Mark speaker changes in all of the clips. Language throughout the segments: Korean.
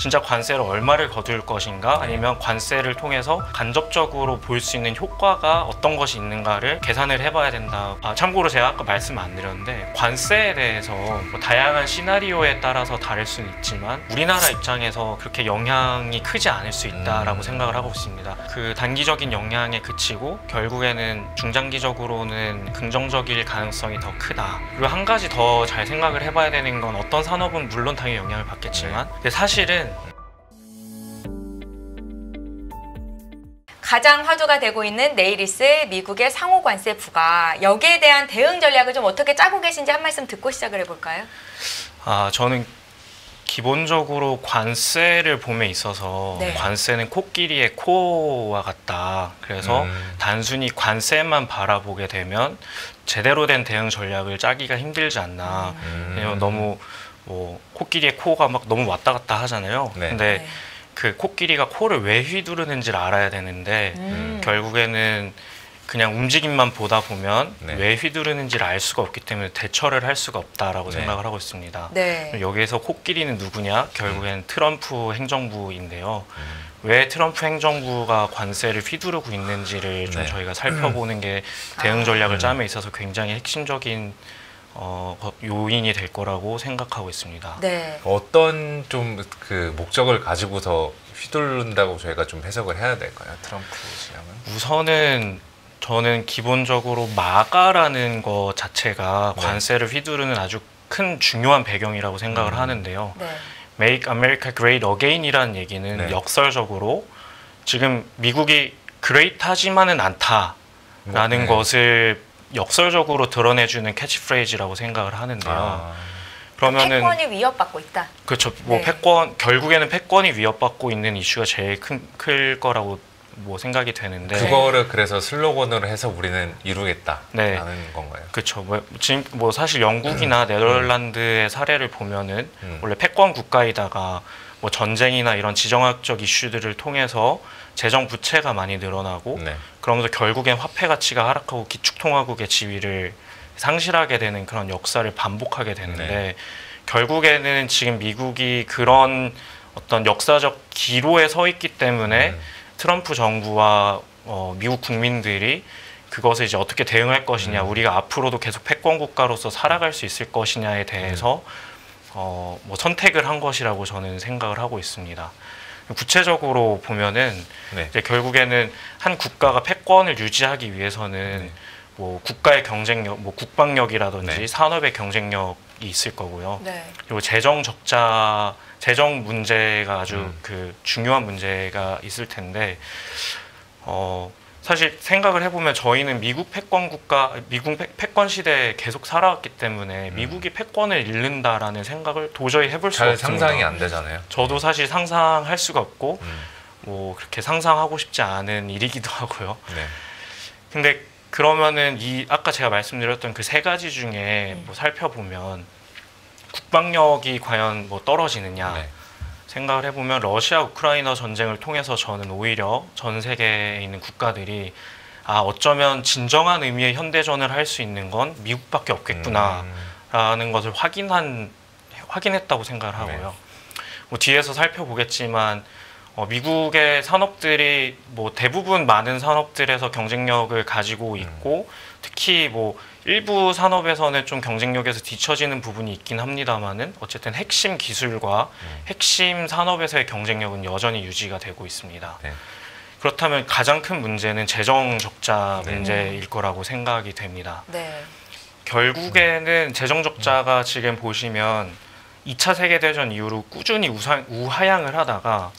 Speaker 1: 진짜 관세를 얼마를 거둘 것인가, 아니면 관세를 통해서 간접적으로 볼 수 있는 효과가 어떤 것이 있는가를 계산을 해봐야 된다. 참고로 제가 아까 말씀 안 드렸는데, 관세에 대해서 뭐 다양한 시나리오에 따라서 다를 수는 있지만 우리나라 입장에서 그렇게 영향이 크지 않을 수 있다라고 생각을 하고 있습니다. 그 단기적인 영향에 그치고 결국에는 중장기적으로는 긍정적일 가능성이 더 크다. 그리고 한 가지 더 잘 생각을 해봐야 되는 건, 어떤 산업은 물론 당연히 영향을 받겠지만 근데 사실은
Speaker 2: 가장 화두가 되고 있는 네일리스의 미국의 상호 관세 부과, 여기에 대한 대응 전략을 좀 어떻게 짜고 계신지 한 말씀 듣고 시작을 해볼까요?
Speaker 1: 저는 기본적으로 관세를 봄에 있어서 관세는 코끼리의 코와 같다. 그래서 단순히 관세만 바라보게 되면 제대로 된 대응 전략을 짜기가 힘들지 않나. 왜냐면 너무 뭐 코끼리의 코가 막 너무 왔다 갔다 하잖아요. 근데 그 코끼리가 코를 왜 휘두르는지를 알아야 되는데 결국에는 그냥 움직임만 보다 보면 왜 휘두르는지를 알 수가 없기 때문에 대처를 할 수가 없다라고 생각을 하고 있습니다. 여기에서 코끼리는 누구냐? 결국에는 트럼프 행정부인데요. 왜 트럼프 행정부가 관세를 휘두르고 있는지를 좀 저희가 살펴보는 게 대응 전략을 짬에 있어서 굉장히 핵심적인 요인이 될 거라고 생각하고 있습니다.
Speaker 3: 어떤 좀 그 목적을 가지고서 휘두른다고 저희가 좀 해석을 해야 될까요? 트럼프 지향은? 우선은
Speaker 1: 저는 기본적으로 마가라는 것 자체가 관세를 휘두르는 아주 큰 중요한 배경이라고 생각을 하는데요. Make America Great Again이라는 얘기는 역설적으로 지금 미국이 great하지만은 않다라는 것을 역설적으로 드러내주는 캐치프레이즈라고 생각을 하는데요. 그러면은
Speaker 2: 패권이 위협받고 있다.
Speaker 1: 그렇죠. 뭐 결국에는 패권이 위협받고 있는 이슈가 제일 클 거라고 뭐 생각이 되는데,
Speaker 3: 그거를 그래서 슬로건으로 해서 우리는 이루겠다라는 건가요?
Speaker 1: 그렇죠. 지금 뭐 사실 영국이나 네덜란드의 사례를 보면은 원래 패권 국가이다가 뭐 전쟁이나 이런 지정학적 이슈들을 통해서 재정 부채가 많이 늘어나고 그러면서 결국엔 화폐 가치가 하락하고 기축통화국의 지위를 상실하게 되는 그런 역사를 반복하게 되는데 결국에는 지금 미국이 그런 어떤 역사적 기로에 서 있기 때문에 트럼프 정부와 미국 국민들이 그것을 이제 어떻게 대응할 것이냐, 우리가 앞으로도 계속 패권 국가로서 살아갈 수 있을 것이냐에 대해서 뭐 선택을 한 것이라고 저는 생각을 하고 있습니다. 구체적으로 보면은 이제 결국에는 한 국가가 패권을 유지하기 위해서는 뭐 국가의 경쟁력, 뭐 국방력이라든지 산업의 경쟁력이 있을 거고요. 그리고 재정 적자, 재정 문제가 아주 그 중요한 문제가 있을 텐데, 사실 생각을 해보면 저희는 미국 패권 국가, 미국 패권 시대에 계속 살아왔기 때문에 미국이 패권을 잃는다라는 생각을 도저히 해볼 수가 없습니다.
Speaker 3: 잘 상상이 안 되잖아요.
Speaker 1: 저도 사실 상상할 수가 없고 뭐 그렇게 상상하고 싶지 않은 일이기도 하고요. 근데 그러면은 아까 제가 말씀드렸던 그 세 가지 중에 뭐 살펴보면 국방력이 과연 뭐 떨어지느냐 생각을 해보면 러시아 우크라이나 전쟁을 통해서 저는 오히려 전 세계에 있는 국가들이 어쩌면 진정한 의미의 현대전을 할 수 있는 건 미국밖에 없겠구나 라는 것을 확인했다고 생각을 하고요. 뭐 뒤에서 살펴보겠지만 미국의 산업들이 뭐 대부분 많은 산업들에서 경쟁력을 가지고 있고, 특히 뭐 일부 산업에서는 좀 경쟁력에서 뒤처지는 부분이 있긴 합니다만은 어쨌든 핵심 기술과 핵심 산업에서의 경쟁력은 여전히 유지가 되고 있습니다. 그렇다면 가장 큰 문제는 재정 적자 문제일 거라고 생각이 됩니다. 결국에는 재정 적자가 지금 보시면 2차 세계대전 이후로 꾸준히 우하향을 하다가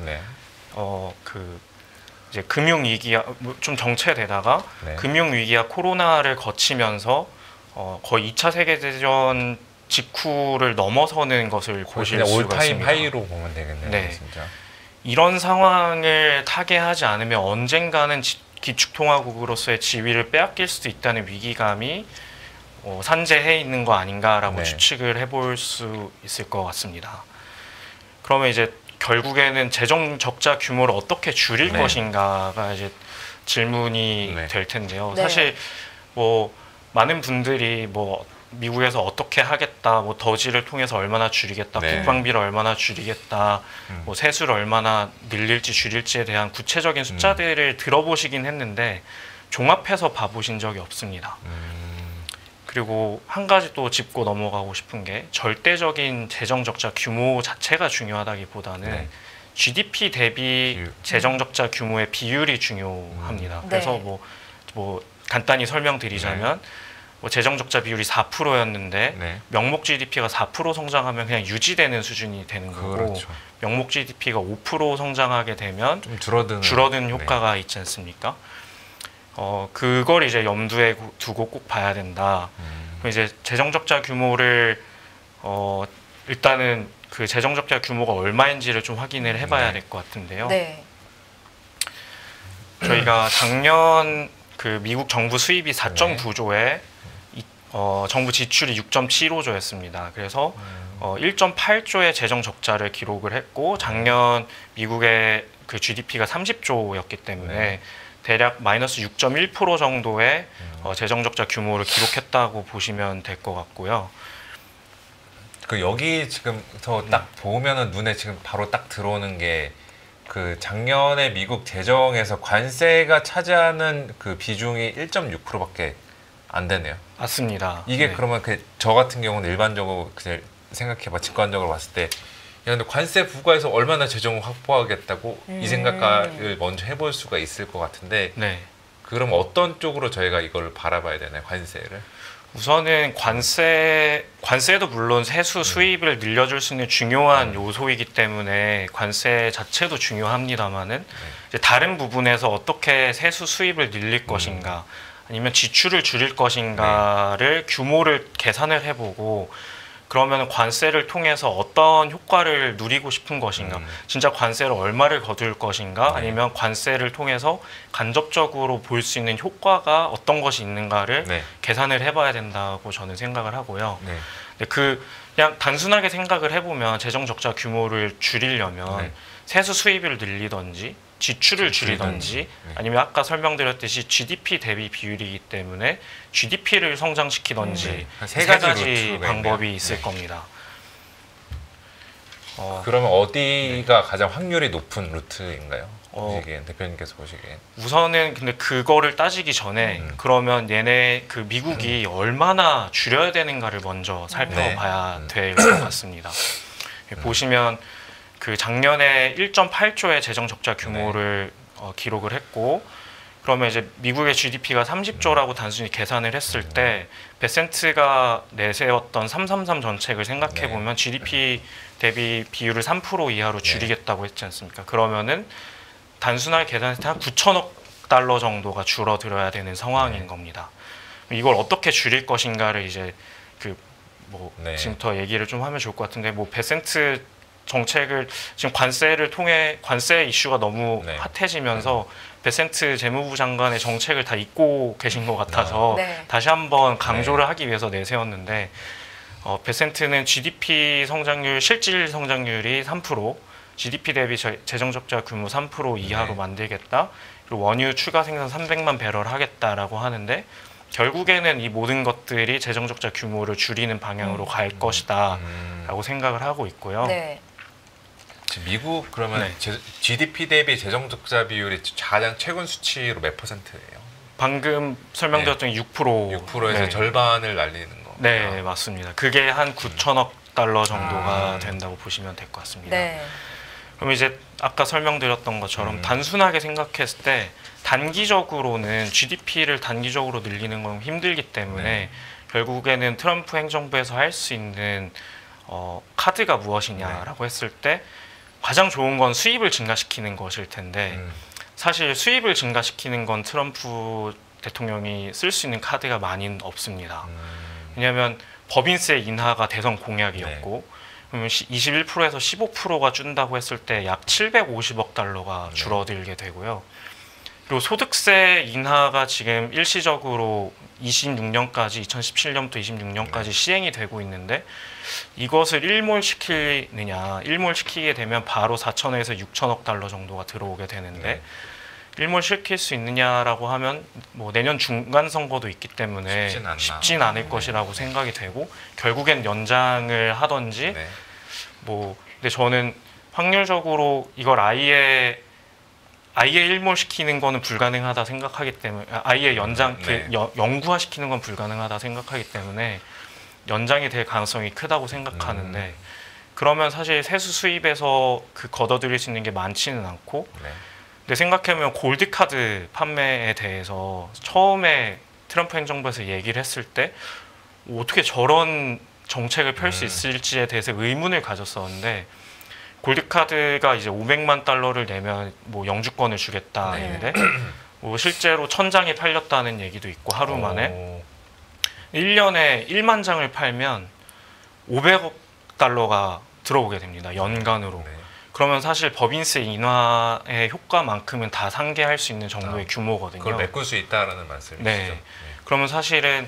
Speaker 1: 이제 금융위기와 좀 정체되다가 금융위기와 코로나를 거치면서 거의 2차 세계대전 직후를 넘어서는 것을 보실 수가 있습니다.
Speaker 3: 올타임 하이로 보면 되겠네요. 진짜.
Speaker 1: 이런 상황을 타개하지 않으면 언젠가는 기축통화국으로서의 지위를 빼앗길 수도 있다는 위기감이 산재해 있는 거 아닌가라고 추측을 해볼 수 있을 것 같습니다. 그러면 이제 결국에는 재정 적자 규모를 어떻게 줄일 것인가가 이제 질문이 될 텐데요. 사실 뭐 많은 분들이 뭐 미국에서 어떻게 하겠다, 뭐 더지를 통해서 얼마나 줄이겠다,
Speaker 3: 네.
Speaker 1: 국방비를 얼마나 줄이겠다, 뭐 세수를 얼마나 늘릴지 줄일지에 대한 구체적인 숫자들을 들어보시긴 했는데 종합해서 봐보신 적이 없습니다. 그리고 한 가지 또 짚고 넘어가고 싶은 게 절대적인 재정 적자 규모 자체가 중요하다기보다는
Speaker 3: 네.
Speaker 1: GDP 대비
Speaker 3: 비율.
Speaker 1: 재정 적자 규모의 비율이 중요합니다. 그래서
Speaker 2: 네.
Speaker 1: 뭐 간단히 설명드리자면 뭐 재정 적자 비율이 4%였는데
Speaker 3: 네.
Speaker 1: 명목 GDP가 4% 성장하면 그냥 유지되는 수준이 되는 거고
Speaker 3: 그렇죠.
Speaker 1: 명목 GDP가 5% 성장하게 되면
Speaker 3: 좀 줄어드는
Speaker 1: 줄어드는 효과가 있지 않습니까? 그걸 이제 염두에 두고 꼭 봐야 된다. 그럼 이제 재정 적자 규모를 일단은 그 재정 적자 규모가 얼마인지를 좀 확인을 해봐야
Speaker 3: 네.
Speaker 1: 될 것 같은데요.
Speaker 2: 네.
Speaker 1: 저희가 작년 그 미국 정부 수입이 4.9조에 정부 지출이 6.75조였습니다. 그래서 1.8조의 재정 적자를 기록을 했고 작년 미국의 그 GDP가 30조였기 때문에
Speaker 3: 네.
Speaker 1: 대략 마이너스 6.1% 정도의 재정 적자 규모를 기록했다고 보시면 될 것 같고요.
Speaker 3: 그 여기 지금서 딱 보면은 눈에 지금 바로 딱 들어오는 게 그 작년에 미국 재정에서 관세가 차지하는 그 비중이 1.6%밖에 안 되네요.
Speaker 1: 맞습니다.
Speaker 3: 이게
Speaker 1: 네.
Speaker 3: 그러면 저 같은 경우는 일반적으로 그냥 생각해봐 직관적으로 봤을 때 야, 근데 관세 부과해서 얼마나 재정을 확보하겠다고 이 생각을 먼저 해볼 수가 있을 것 같은데
Speaker 1: 네.
Speaker 3: 그럼 어떤 쪽으로 저희가 이걸 바라봐야 되나요? 관세를?
Speaker 1: 우선은 관세도 물론 세수 수입을 늘려줄 수 있는 중요한 요소이기 때문에 관세 자체도 중요합니다만은 이제 다른 부분에서 어떻게 세수 수입을 늘릴 것인가 아니면 지출을 줄일 것인가를 규모를 계산을 해보고 그러면 관세를 통해서 어떤 효과를 누리고 싶은 것인가 진짜 관세를 얼마를 거둘 것인가 아니면 관세를 통해서 간접적으로 볼 수 있는 효과가 어떤 것이 있는가를
Speaker 3: 네.
Speaker 1: 계산을 해봐야 된다고 저는 생각을 하고요.
Speaker 3: 네.
Speaker 1: 근데 그냥 단순하게 생각을 해보면 재정 적자 규모를 줄이려면
Speaker 3: 네.
Speaker 1: 세수 수입을 늘리든지 지출을 줄이든지 아니면 아까 설명드렸듯이 GDP 대비 비율이기 때문에 GDP를 성장시키든지
Speaker 3: 세
Speaker 1: 세
Speaker 3: 가지
Speaker 1: 가지
Speaker 3: 루트가
Speaker 1: 방법이
Speaker 3: 있네요.
Speaker 1: 있을
Speaker 3: 네.
Speaker 1: 겁니다.
Speaker 3: 그러면 어디가 가장 확률이 높은 루트인가요? 보시기엔 대표님께서 보시기엔
Speaker 1: 우선은 근데 그거를 따지기 전에 그러면 얘네 그 미국이 얼마나 줄여야 되는가를 먼저 살펴봐야 될 것 같습니다. 보시면 그 작년에 1.8조의 재정 적자 규모를 기록을 했고 그러면 이제 미국의 GDP가 30조라고 단순히 계산을 했을 때 베센트가 내세웠던 333 정책을 생각해 보면 GDP 대비 비율을 3% 이하로 줄이겠다고 했지 않습니까? 그러면은 단순하게 계산했을 때 한 9천억 달러 정도가 줄어들어야 되는 상황인 겁니다. 이걸 어떻게 줄일 것인가를 이제 지금부터 얘기를 좀 하면 좋을 것 같은데 베센트 정책을 지금 관세를 통해 관세 이슈가 너무 핫해지면서 베센트 재무부 장관의 정책을 다 잊고 계신 것 같아서 다시 한번 강조를 하기 위해서 내세웠는데 베센트는 GDP 성장률 실질 성장률이 3% GDP 대비 재정 적자 규모 3% 이하로 만들겠다. 그리고 원유 추가 생산 300만 배럴 하겠다라고 하는데 결국에는 이 모든 것들이 재정 적자 규모를 줄이는 방향으로 갈 것이다라고 생각을 하고 있고요.
Speaker 2: 네.
Speaker 3: 미국 그러면 GDP 대비 재정 적자 비율이 가장 최근 수치로 몇 %예요?
Speaker 1: 방금 설명드렸던 6%.
Speaker 3: 6%에서 절반을 날리는 거.
Speaker 1: 네, 맞습니다. 그게 한 9천억 달러 정도가 된다고 보시면 될 것 같습니다.
Speaker 2: 네.
Speaker 1: 그럼 이제 아까 설명드렸던 것처럼 단순하게 생각했을 때 단기적으로는 GDP를 단기적으로 늘리는 건 힘들기 때문에 결국에는 트럼프 행정부에서 할 수 있는 카드가 무엇이냐라고 했을 때 가장 좋은 건 수입을 증가시키는 것일 텐데 사실 수입을 증가시키는 건 트럼프 대통령이 쓸 수 있는 카드가 많이 없습니다. 왜냐하면 법인세 인하가 대선 공약이었고 그러면 21%에서 15%가 준다고 했을 때 약 750억 달러가 줄어들게 되고요. 그리고 소득세 인하가 지금 일시적으로 2017년부터 26년까지 시행이 되고 있는데 이것을 일몰시키게 되면 바로 4천에서 6천억 달러 정도가 들어오게 되는데 일몰시킬 수 있느냐라고 하면 뭐 내년 중간 선거도 있기 때문에 쉽진 않을 것이라고 생각이 되고 결국엔 연장을 하던지
Speaker 3: 네.
Speaker 1: 뭐 근데 저는 확률적으로 이걸 아예 일몰시키는 거는 불가능하다 생각하기 때문에 아예 연장
Speaker 3: 네.
Speaker 1: 영구화시키는 건 불가능하다 생각하기 때문에 연장이 될 가능성이 크다고 생각하는데 그러면 사실 세수 수입에서 그 걷어들일 수 있는 게 많지는 않고
Speaker 3: 네.
Speaker 1: 근데 생각해보면 골드카드 판매에 대해서 처음에 트럼프 행정부에서 얘기를 했을 때 어떻게 저런 정책을 펼 수 있을지에 대해서 의문을 가졌었는데 골드카드가 이제 500만 달러를 내면 뭐 영주권을 주겠다
Speaker 3: 네.
Speaker 1: 했는데 뭐 실제로 1000장이 팔렸다는 얘기도 있고 하루 만에 1년에 1만 장을 팔면 500억 달러가 들어오게 됩니다. 연간으로.
Speaker 3: 네.
Speaker 1: 그러면 사실 법인세 인하의 효과만큼은 다 상회할 수 있는 정도의 규모거든요.
Speaker 3: 그걸 메꿀 수 있다라는 말씀이시죠.
Speaker 1: 네. 그러면 사실은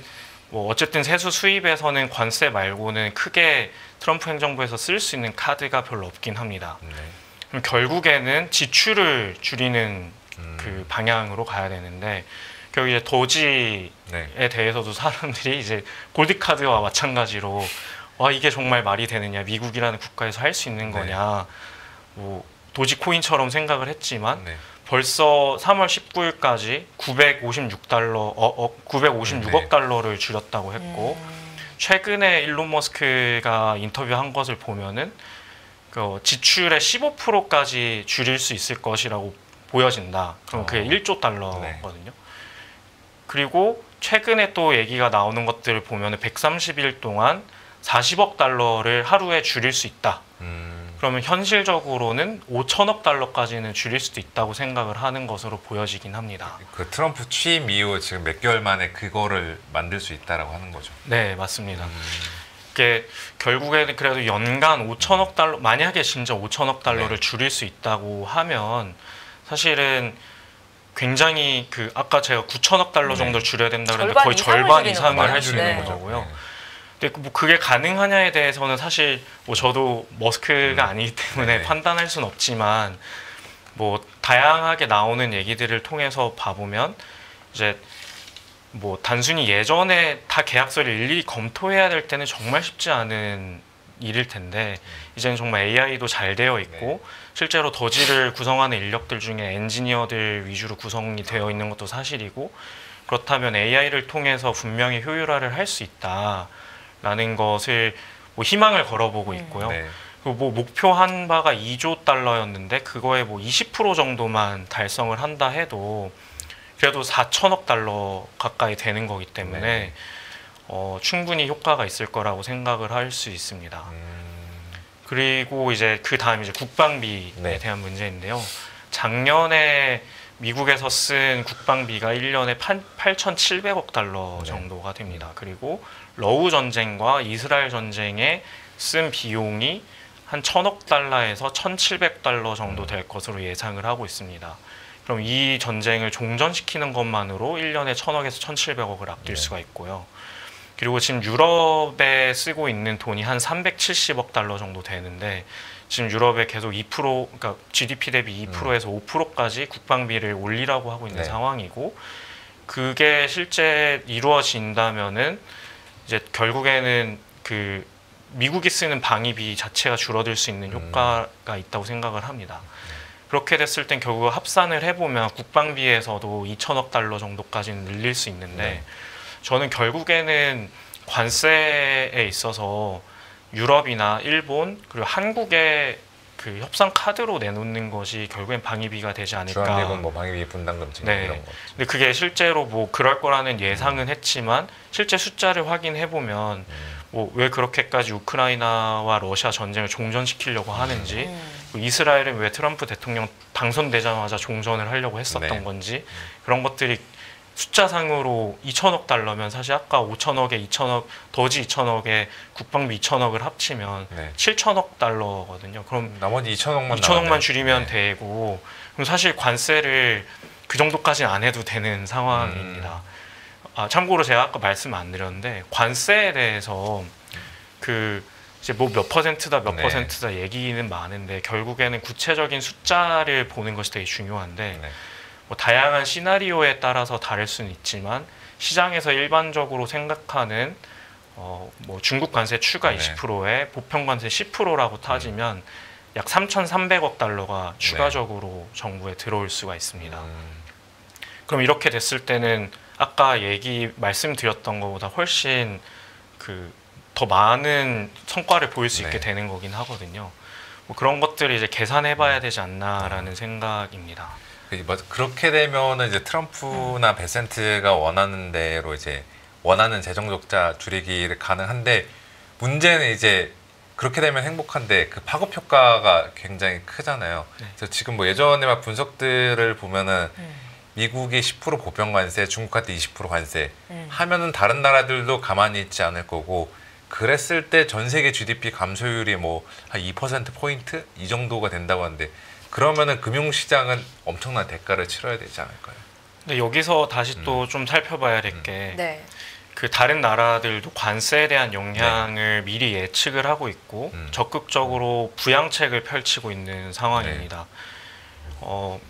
Speaker 1: 뭐 어쨌든 세수 수입에서는 관세 말고는 크게 트럼프 행정부에서 쓸 수 있는 카드가 별로 없긴 합니다.
Speaker 3: 네.
Speaker 1: 그럼 결국에는 지출을 줄이는 그 방향으로 가야 되는데 결국 이제 도지에
Speaker 3: 네.
Speaker 1: 대해서도 사람들이 이제 골드카드와 마찬가지로 와 이게 정말 말이 되느냐 미국이라는 국가에서 할 수 있는
Speaker 3: 네.
Speaker 1: 거냐 뭐 도지코인처럼 생각을 했지만
Speaker 3: 네.
Speaker 1: 벌써 3월 19일까지 956달러 956억
Speaker 3: 네.
Speaker 1: 달러를 줄였다고 했고 최근에 일론 머스크가 인터뷰한 것을 보면은 그 지출의 15%까지 줄일 수 있을 것이라고 보여진다. 그럼 그게 1조 달러거든요. 그리고 최근에 또 얘기가 나오는 것들을 보면은 130일 동안 40억 달러를 하루에 줄일 수 있다. 그러면 현실적으로는 5천억 달러까지는 줄일 수도 있다고 생각을 하는 것으로 보여지긴 합니다.
Speaker 3: 그 트럼프 취임 이후 지금 몇 개월 만에 그거를 만들 수 있다라고 하는 거죠.
Speaker 1: 네, 맞습니다. 이게 결국에는 그래도 연간 5천억 달러, 만약에 진짜 5천억 달러를
Speaker 3: 네.
Speaker 1: 줄일 수 있다고 하면 사실은 굉장히 그 아까 제가 9천억 달러 정도를 줄여야 된다 그랬는데 거의 절반 이상을 할 수 있는
Speaker 2: 네.
Speaker 1: 거고요. 근데 뭐 그게 가능하냐에 대해서는 사실 뭐 저도 머스크가 아니기 때문에
Speaker 3: 네.
Speaker 1: 판단할 수는 없지만 뭐 다양하게 나오는 얘기들을 통해서 봐보면 이제 뭐 단순히 예전에 다 계약서를 일일이 검토해야 될 때는 정말 쉽지 않은 일일 텐데 이제는 정말 AI도 잘 되어 있고 실제로 더지를 구성하는 인력들 중에 엔지니어들 위주로 구성이 되어 있는 것도 사실이고 그렇다면 AI를 통해서 분명히 효율화를 할 수 있다라는 것을 뭐 희망을 걸어보고 있고요.
Speaker 3: 네.
Speaker 1: 그리고 뭐 목표한 바가 2조 달러였는데 그거에 뭐 20% 정도만 달성을 한다 해도 그래도 4천억 달러 가까이 되는 거기 때문에 충분히 효과가 있을 거라고 생각을 할 수 있습니다. 그리고 이제 그 다음 이제 국방비에
Speaker 3: 네.
Speaker 1: 대한 문제인데요. 작년에 미국에서 쓴 국방비가 1년에 8,700억 달러 정도가 됩니다. 그리고 러우 전쟁과 이스라엘 전쟁에 쓴 비용이 한 1,000억 달러에서 1,700달러 정도 될 것으로 예상을 하고 있습니다. 그럼 이 전쟁을 종전시키는 것만으로 1년에 1,000억에서 1,700억을 아낄 수가 있고요. 그리고 지금 유럽에 쓰고 있는 돈이 한 370억 달러 정도 되는데 지금 유럽에 계속 2% 그러니까 GDP 대비 2%에서 5%까지 국방비를 올리라고 하고 있는 상황이고 그게 실제 이루어진다면은 이제 결국에는 그 미국이 쓰는 방위비 자체가 줄어들 수 있는 효과가 있다고 생각을 합니다. 그렇게 됐을 땐 결국 합산을 해보면 국방비에서도 2천억 달러 정도까지는 늘릴 수 있는데 저는 결국에는 관세에 있어서 유럽이나 일본 그리고 한국의 그 협상 카드로 내놓는 것이 결국엔 방위비가 되지 않을까.
Speaker 3: 주한미군 뭐 방위비 분담금 증액
Speaker 1: 네.
Speaker 3: 이런 거.
Speaker 1: 근데 그게 실제로 뭐 그럴 거라는 예상은 했지만 실제 숫자를 확인해 보면 뭐 왜 그렇게까지 우크라이나와 러시아 전쟁을 종전시키려고 하는지 이스라엘은 왜 트럼프 대통령 당선되자마자 종전을 하려고 했었던 건지 그런 것들이 숫자상으로 2천억 달러면 사실 아까 5천억에 2천억 더지 2천억에 국방비 2천억을 합치면 7천억 달러거든요. 그럼
Speaker 3: 나머지 2천억만
Speaker 1: 2천억만 줄이면 되고 그럼 사실 관세를 그 정도까지는 안 해도 되는 상황입니다. 참고로 제가 아까 말씀 안 드렸는데 관세에 대해서 그 이제 뭐 몇 퍼센트다 몇 퍼센트다 얘기는 많은데 결국에는 구체적인 숫자를 보는 것이 되게 중요한데 뭐 다양한 시나리오에 따라서 다를 수는 있지만 시장에서 일반적으로 생각하는 뭐 중국 관세 추가
Speaker 3: 네.
Speaker 1: 20%에 보편 관세 10%라고 따지면 약 3,300억 달러가 추가적으로 정부에 들어올 수가 있습니다. 그럼 이렇게 됐을 때는 아까 말씀드렸던 것보다 훨씬 더 많은 성과를 보일 수 있게
Speaker 3: 네.
Speaker 1: 되는 거긴 하거든요. 뭐 그런 것들을 이제 계산해봐야 되지 않나라는 생각입니다.
Speaker 3: 그렇게 되면은 이제 트럼프나 베센트가 원하는 대로 이제 원하는 재정 적자 줄이기를 가능한데 문제는 이제 그렇게 되면 행복한데 그 파급 효과가 굉장히 크잖아요.
Speaker 1: 네.
Speaker 3: 그래서 지금 뭐 예전에 막 분석들을 보면은 미국이 10% 보편 관세, 중국한테 20% 관세 하면은 다른 나라들도 가만히 있지 않을 거고 그랬을 때 전 세계 GDP 감소율이 뭐 한 2%포인트 이 정도가 된다고 하는데 그러면은 금융시장은 엄청난 대가를 치러야 되지 않을까요?
Speaker 1: 근데 여기서 다시 또 좀 살펴봐야 될 게
Speaker 2: 네.
Speaker 1: 그 다른 나라들도 관세에 대한 영향을 미리 예측을 하고 있고 적극적으로 부양책을 펼치고 있는 상황입니다.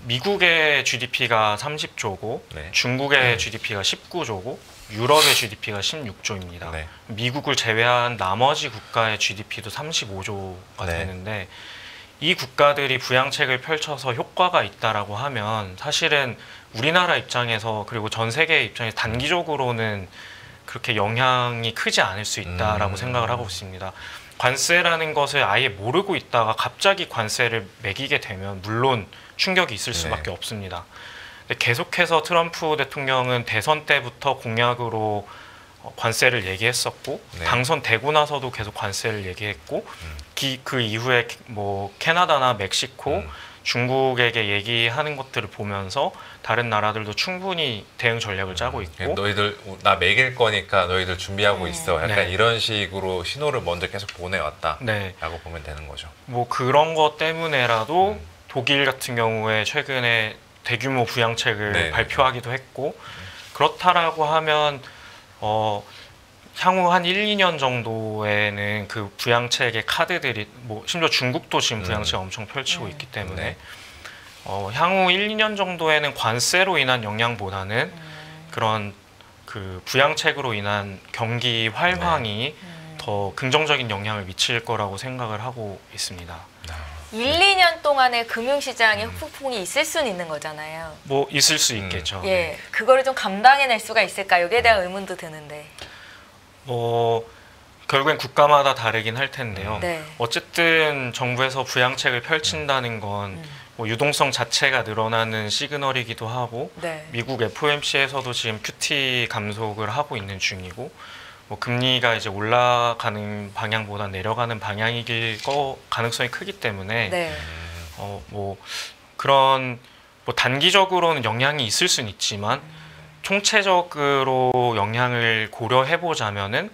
Speaker 1: 미국의 GDP가 30조고
Speaker 3: 네.
Speaker 1: 중국의 GDP가 19조고 유럽의 GDP가 16조입니다.
Speaker 3: 네.
Speaker 1: 미국을 제외한 나머지 국가의 GDP도 35조가
Speaker 3: 네.
Speaker 1: 되는데 이 국가들이 부양책을 펼쳐서 효과가 있다라고 하면 사실은 우리나라 입장에서 그리고 전 세계 입장에서 단기적으로는 그렇게 영향이 크지 않을 수 있다라고 생각을 하고 있습니다. 관세라는 것을 아예 모르고 있다가 갑자기 관세를 매기게 되면 물론 충격이 있을 수밖에 없습니다. 근데 계속해서 트럼프 대통령은 대선 때부터 공약으로 관세를 얘기했었고 당선되고 나서도 계속 관세를 얘기했고 그 이후에 뭐 캐나다나 멕시코, 중국에게 얘기하는 것들을 보면서 다른 나라들도 충분히 대응 전략을 짜고 있고
Speaker 3: 너희들 나 먹일 거니까 너희들 준비하고 있어. 약간
Speaker 1: 네.
Speaker 3: 이런 식으로 신호를 먼저 계속 보내왔다라고
Speaker 1: 네.
Speaker 3: 보면 되는 거죠.
Speaker 1: 뭐 그런 것 때문에라도 독일 같은 경우에 최근에 대규모 부양책을 발표하기도 했고 그렇다라고 하면 향후 한 1, 2년 정도에는 그 부양책의 카드들이 뭐 심지어 중국도 지금 부양책 엄청 펼치고 있기 때문에 향후 1, 2년 정도에는 관세로 인한 영향보다는 그런 그 부양책으로 인한 경기 활황이 더 긍정적인 영향을 미칠 거라고 생각을 하고 있습니다.
Speaker 2: 1, 2년 동안의 금융시장에 후폭풍이 있을 수는 있는 거잖아요.
Speaker 1: 뭐 있을 수 있겠죠.
Speaker 2: 예, 그거를 좀 감당해낼 수가 있을까? 여기에 대한 의문도 드는데.
Speaker 1: 뭐 결국엔 국가마다 다르긴 할 텐데요.
Speaker 2: 네.
Speaker 1: 어쨌든 정부에서 부양책을 펼친다는 건 뭐 유동성 자체가 늘어나는 시그널이기도 하고
Speaker 2: 네.
Speaker 1: 미국 FOMC에서도 지금 QT 감속을 하고 있는 중이고 뭐 금리가 이제 올라가는 방향보다 내려가는 방향이길 가능성이 크기 때문에
Speaker 2: 네.
Speaker 1: 뭐 그런 뭐 단기적으로는 영향이 있을 수는 있지만 총체적으로 영향을 고려해 보자면은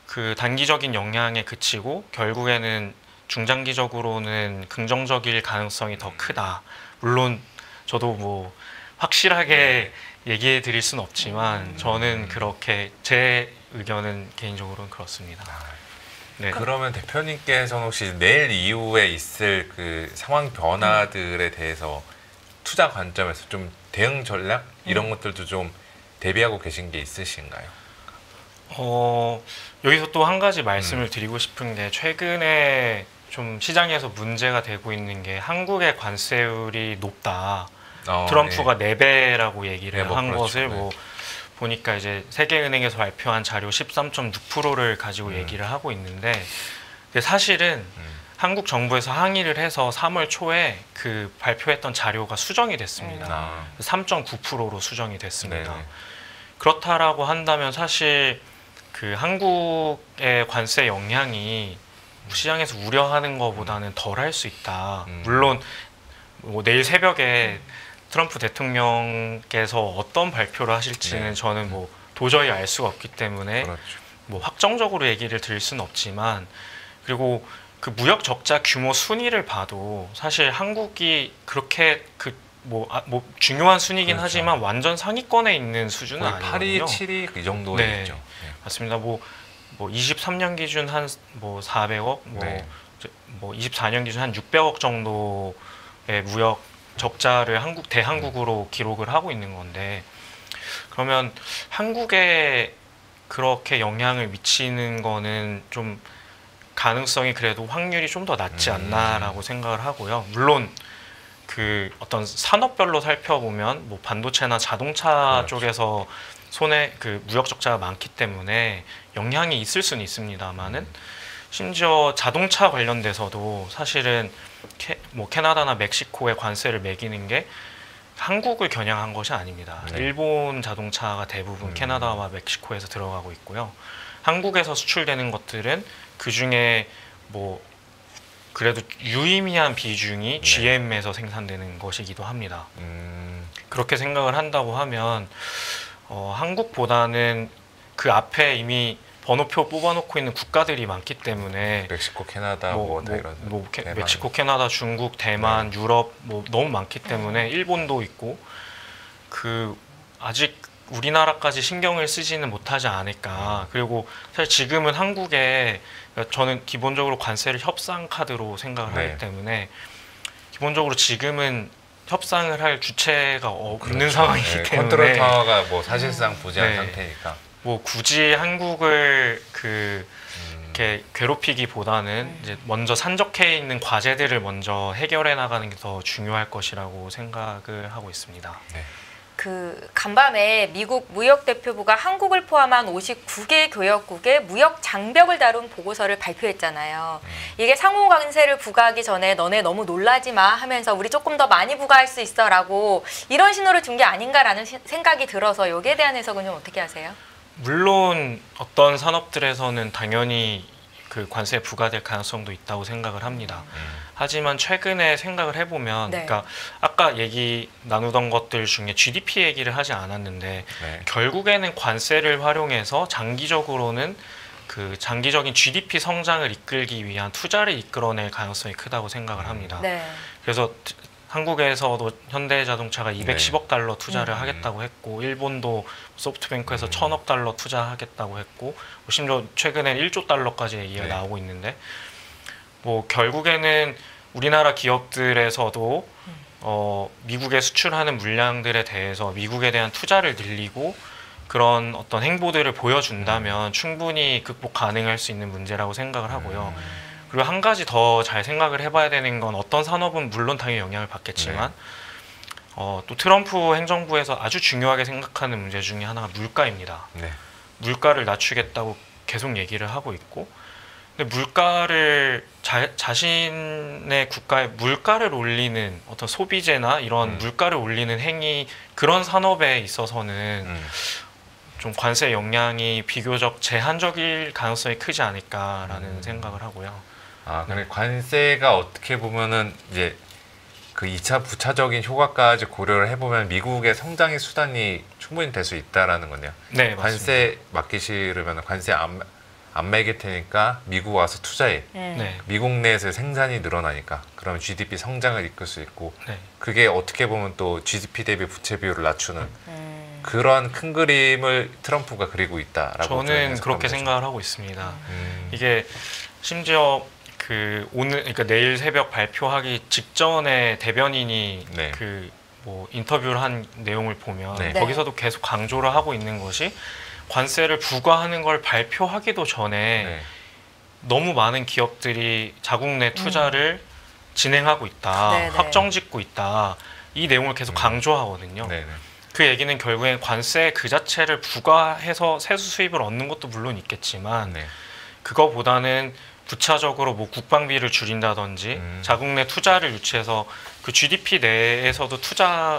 Speaker 1: 그 단기적인 영향에 그치고 결국에는 중장기적으로는 긍정적일 가능성이 더 크다. 물론 저도 뭐 확실하게 얘기해 드릴 수는 없지만 저는 그렇게 제 의견은 개인적으로는 그렇습니다. 네.
Speaker 3: 그러면 대표님께서는 혹시 내일 이후에 있을 그 상황 변화들에 대해서 투자 관점에서 좀 대응 전략 이런 것들도 좀 대비하고 계신 게 있으신가요?
Speaker 1: 여기서 또 한 가지 말씀을 드리고 싶은 게 최근에 좀 시장에서 문제가 되고 있는 게 한국의 관세율이 높다. 트럼프가 4배라고 얘기를
Speaker 3: 뭐
Speaker 1: 한
Speaker 3: 그렇죠.
Speaker 1: 것을 뭐 보니까 이제 세계은행에서 발표한 자료 13.6%를 가지고 얘기를 하고 있는데 근데 사실은 한국 정부에서 항의를 해서 3월 초에 그 발표했던 자료가 수정이 됐습니다. 3.9%로 수정이 됐습니다.
Speaker 3: 네네.
Speaker 1: 그렇다라고 한다면 사실 그 한국의 관세 영향이 시장에서 우려하는 것보다는 덜 할 수 있다. 물론 뭐 내일 새벽에 트럼프 대통령께서 어떤 발표를 하실지는 저는 뭐 도저히 알 수가 없기 때문에
Speaker 3: 그렇죠.
Speaker 1: 뭐 확정적으로 얘기를 드릴 수는 없지만 그리고 그 무역 적자 규모 순위를 봐도 사실 한국이 그렇게 뭐 중요한 순위긴
Speaker 3: 그렇죠.
Speaker 1: 하지만 완전 상위권에 있는 수준은 아니거든요.
Speaker 3: 8위, 7위 이 정도에
Speaker 1: 네.
Speaker 3: 있죠.
Speaker 1: 맞습니다. 뭐 23년 기준 한 뭐 400억, 뭐 24년 기준 한 600억 정도의 무역 적자를 대한국으로 기록을 하고 있는 건데, 그러면 한국에 그렇게 영향을 미치는 거는 좀 가능성이 그래도 확률이 좀 더 낮지 않나라고 생각을 하고요. 물론 그 어떤 산업별로 살펴보면 뭐 반도체나 자동차
Speaker 3: 그렇죠.
Speaker 1: 쪽에서 그 무역 적자가 많기 때문에 영향이 있을 수는 있습니다만은, 심지어 자동차 관련돼서도 사실은 캐나다나 멕시코에 관세를 매기는 게 한국을 겨냥한 것이 아닙니다.
Speaker 3: 네.
Speaker 1: 일본 자동차가 대부분 캐나다와 멕시코에서 들어가고 있고요. 한국에서 수출되는 것들은 그 중에 뭐 그래도 유의미한 비중이
Speaker 3: 네.
Speaker 1: GM에서 생산되는 것이기도 합니다. 그렇게 생각을 한다고 하면 한국보다는 그 앞에 이미 번호표 뽑아놓고 있는 국가들이 많기 때문에,
Speaker 3: 멕시코, 캐나다, 대만.
Speaker 1: 멕시코, 캐나다, 중국, 대만, 유럽 뭐 너무 많기 때문에 일본도 있고, 그 아직 우리나라까지 신경을 쓰지는 못하지 않을까. 그리고 사실 지금은 한국에, 저는 기본적으로 관세를 협상 카드로 생각을
Speaker 3: 네.
Speaker 1: 하기 때문에 기본적으로 지금은 협상을 할 주체가 없는
Speaker 3: 그렇죠.
Speaker 1: 상황이기
Speaker 3: 네,
Speaker 1: 때문에
Speaker 3: 컨트롤 타워가 뭐 사실상 부재한
Speaker 1: 네.
Speaker 3: 상태니까.
Speaker 1: 뭐 굳이 한국을 이렇게 괴롭히기보다는 이제 먼저 산적해 있는 과제들을 먼저 해결해 나가는 게 더 중요할 것이라고 생각을 하고 있습니다.
Speaker 3: 네.
Speaker 2: 그 간밤에 미국 무역대표부가 한국을 포함한 59개 교역국의 무역 장벽을 다룬 보고서를 발표했잖아요. 이게 상호 관세를 부과하기 전에 너네 너무 놀라지 마 하면서 우리 조금 더 많이 부과할 수 있어라고 이런 신호를 준 게 아닌가라는 생각이 들어서 여기에 대한 해석은 좀 어떻게 하세요?
Speaker 1: 물론 어떤 산업들에서는 당연히 그 관세 부과될 가능성도 있다고 생각을 합니다. 하지만 최근에 생각을 해보면,
Speaker 2: 네.
Speaker 1: 그러니까 아까 얘기 나누던 것들 중에 GDP 얘기를 하지 않았는데,
Speaker 3: 네.
Speaker 1: 결국에는 관세를 활용해서 장기적으로는 그 장기적인 GDP 성장을 이끌기 위한 투자를 이끌어낼 가능성이 크다고 생각을 합니다.
Speaker 2: 네.
Speaker 1: 그래서 한국에서도 현대자동차가 210억 달러 투자를 하겠다고 했고, 일본도 소프트뱅크에서 1000억 달러 투자하겠다고 했고, 심지어 최근엔 1조 달러까지 얘기가
Speaker 3: 네.
Speaker 1: 나오고 있는데, 뭐 결국에는 우리나라 기업들에서도 미국에 수출하는 물량들에 대해서 미국에 대한 투자를 늘리고 그런 어떤 행보들을 보여준다면 충분히 극복 가능할 수 있는 문제라고 생각을 하고요. 그리고 한 가지 더 잘 생각을 해봐야 되는 건, 어떤 산업은 물론 당연히 영향을 받겠지만 또 트럼프 행정부에서 아주 중요하게 생각하는 문제 중에 하나가 물가입니다.
Speaker 3: 네.
Speaker 1: 물가를 낮추겠다고 계속 얘기를 하고 있고, 근데 물가를 자신의 국가의 물가를 올리는 어떤 소비재나 이런 물가를 올리는 행위, 그런 산업에 있어서는 좀 관세 영향이 비교적 제한적일 가능성이 크지 않을까라는 생각을 하고요.
Speaker 3: 아, 근데 관세가 어떻게 보면은 이제 그 2차 부차적인 효과까지 고려를 해보면 미국의 성장의 수단이 충분히 될 수 있다라는 거네요.
Speaker 1: 네,
Speaker 3: 관세 맡기 싫으면 관세 안 매길 테니까 미국 와서 투자해.
Speaker 1: 네.
Speaker 3: 미국 내에서 생산이 늘어나니까 그러면 GDP 성장을 이끌 수 있고,
Speaker 1: 네.
Speaker 3: 그게 어떻게 보면 또 GDP 대비 부채 비율을 낮추는 그런 큰 그림을 트럼프가 그리고 있다라고
Speaker 1: 저는 그렇게
Speaker 3: 거죠.
Speaker 1: 생각을 하고 있습니다. 이게 심지어 그러니까 내일 새벽 발표하기 직전에 대변인이
Speaker 3: 네.
Speaker 1: 뭐 인터뷰를 한 내용을 보면
Speaker 3: 네.
Speaker 1: 거기서도 계속 강조를 하고 있는 것이, 관세를 부과하는 걸 발표하기도 전에
Speaker 3: 네.
Speaker 1: 너무 많은 기업들이 자국 내 투자를 진행하고 있다,
Speaker 2: 네네.
Speaker 1: 확정짓고 있다, 이 내용을 계속 강조하거든요.
Speaker 3: 네네.
Speaker 1: 그 얘기는 결국엔 관세 그 자체를 부과해서 세수 수입을 얻는 것도 물론 있겠지만,
Speaker 3: 네.
Speaker 1: 그거보다는 부차적으로 뭐 국방비를 줄인다든지 자국 내 투자를 유치해서 그 GDP 내에서도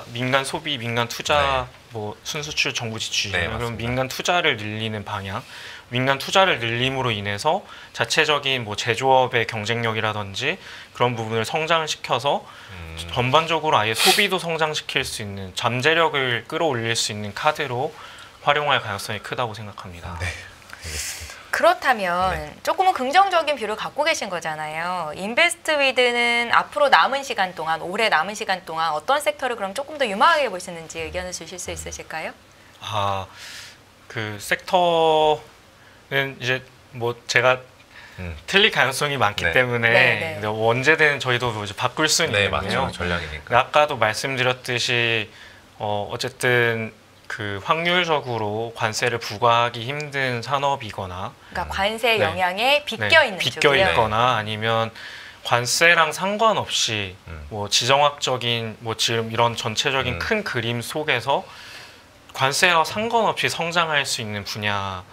Speaker 1: 민간 소비, 민간 투자, 뭐 순수출, 정부 지출,
Speaker 3: 네,
Speaker 1: 그럼
Speaker 3: 맞습니다.
Speaker 1: 민간 투자를 늘리는 방향, 민간 투자를 늘림으로 인해서 자체적인 뭐 제조업의 경쟁력이라든지 그런 부분을 성장을 시켜서 전반적으로 아예 소비도 성장시킬 수 있는, 잠재력을 끌어올릴 수 있는 카드로 활용할 가능성이 크다고 생각합니다.
Speaker 3: 네, 알겠습니다.
Speaker 2: 그렇다면 조금은 긍정적인 뷰를 갖고 계신 거잖아요. 인베스트 위드는 앞으로 남은 시간 동안, 올해 남은 시간 동안 어떤 섹터를 그럼 조금 더 유망하게 보시는지 의견을 주실 수 있으실까요?
Speaker 1: 그 섹터는 이제 뭐 제가 틀릴 가능성이 많기
Speaker 3: 네.
Speaker 1: 때문에
Speaker 2: 네, 네.
Speaker 1: 언제든 저희도 뭐 이제 바꿀 수는
Speaker 3: 네,
Speaker 1: 있는데요.
Speaker 3: 맞죠. 전략이니까.
Speaker 1: 근데 아까도 말씀드렸듯이 어쨌든 그 확률적으로 관세를 부과하기 힘든 산업이거나
Speaker 2: 그러니까 관세
Speaker 1: 네.
Speaker 2: 영향에 비껴 있는
Speaker 1: 비껴
Speaker 2: 쪽이요.
Speaker 1: 있거나 아니면 관세랑 상관없이 뭐 지정학적인 뭐 지금 이런 전체적인 큰 그림 속에서 관세와 상관없이 성장할 수 있는 분야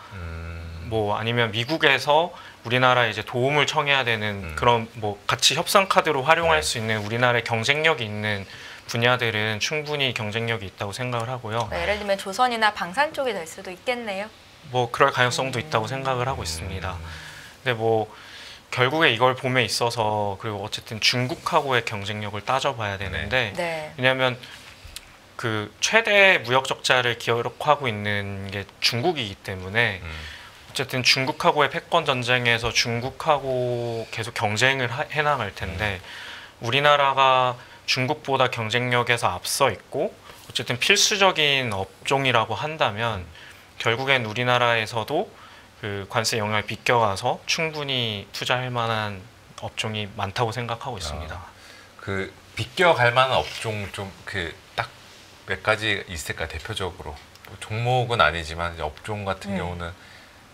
Speaker 1: 뭐 아니면 미국에서 우리나라에 이제 도움을 청해야 되는 그런 뭐 같이 협상 카드로 활용할
Speaker 3: 네.
Speaker 1: 수 있는 우리나라의 경쟁력이 있는 분야들은 충분히 경쟁력이 있다고 생각을 하고요.
Speaker 2: 그러니까 예를 들면 조선이나 방산 쪽이 될 수도 있겠네요.
Speaker 1: 뭐 그럴 가능성도 있다고 생각을 하고 있습니다. 근데 뭐 결국에 이걸 봄에 있어서 그리고 어쨌든 중국하고의 경쟁력을 따져봐야 되는데
Speaker 2: 네.
Speaker 1: 왜냐하면 그 최대 무역 적자를 기록하고 있는 게 중국이기 때문에 어쨌든 중국하고의 패권 전쟁에서 중국하고 계속 경쟁을 해나갈 텐데 우리나라가 중국보다 경쟁력에서 앞서 있고 어쨌든 필수적인 업종이라고 한다면 결국엔 우리나라에서도 그 관세 영향을 비껴가서 충분히 투자할 만한 업종이 많다고 생각하고 있습니다.
Speaker 3: 그 비껴갈 만한 업종 좀 그 딱 몇 가지 있을까 대표적으로 뭐 종목은 아니지만 이제 업종 같은 경우는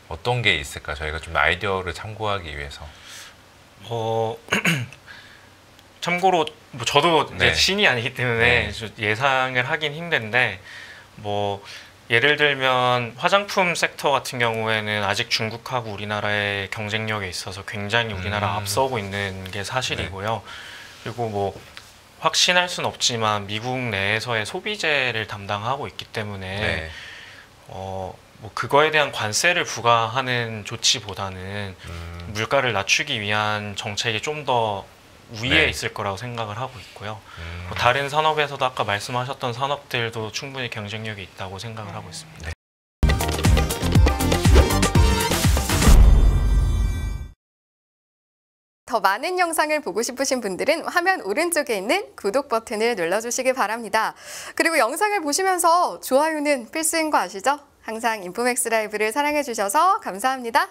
Speaker 3: 어떤 게 있을까 저희가 좀 아이디어를 참고하기 위해서.
Speaker 1: 참고로 뭐 저도 이제
Speaker 3: 네.
Speaker 1: 신이 아니기 때문에
Speaker 3: 네.
Speaker 1: 예상을 하긴 힘든데 뭐 예를 들면 화장품 섹터 같은 경우에는 아직 중국하고 우리나라의 경쟁력에 있어서 굉장히 우리나라 앞서고 있는 게 사실이고요. 그리고 뭐 확신할 수는 없지만 미국 내에서의 소비재를 담당하고 있기 때문에
Speaker 3: 네.
Speaker 1: 뭐 그거에 대한 관세를 부과하는 조치보다는 물가를 낮추기 위한 정책이 좀 더 위에
Speaker 3: 네.
Speaker 1: 있을 거라고 생각을 하고 있고요. 뭐 다른 산업에서도 아까 말씀하셨던 산업들도 충분히 경쟁력이 있다고 생각을 하고 있습니다.
Speaker 4: 더 많은 영상을 보고 싶으신 분들은 화면 오른쪽에 있는 구독 버튼을 눌러주시기 바랍니다. 그리고 영상을 보시면서 좋아요는 필수인 거 아시죠? 항상 인포맥스 라이브를 사랑해주셔서 감사합니다.